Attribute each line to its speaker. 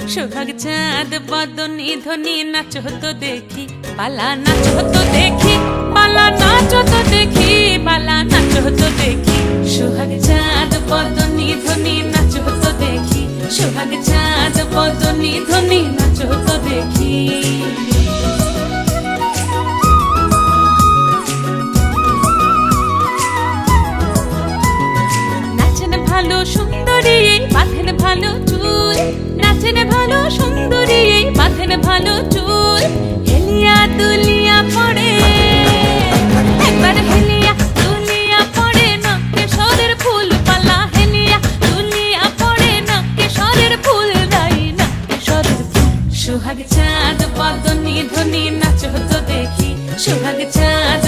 Speaker 1: সোহাগ চাঁদ বদনি ধ্বনি নাচ হতো দেখি, পালা নাচ হতো দেখি, পালা নাচ হতো দেখি, পালা নাচ হতো দেখি। সোহাগ চাঁদ বদনি ধ্বনি নাচ হতো দেখি, সোহাগ চাঁদ বদনি ধ্বনি নাচ হতো দেখি। নাচেন ভালো সুন্দরী বাঁধেন ভালো চুল, নাচেন ভালো সুন্দরী বাঁধেন ভালো চুল। হেলিয়া দুলিয়া পড়ে একবার, হেলিয়া দুলিয়া পড়ে নকেশ্বরের ফুল পালা, হেলিয়া দুলিয়া পড়ে নকেশ্বরের ফুল দাই নকেশ্বরের ফুল। সোহাগ চাঁদ বদনি ধ্বনি নাচ হতো দেখি, সোহাগ চাঁদ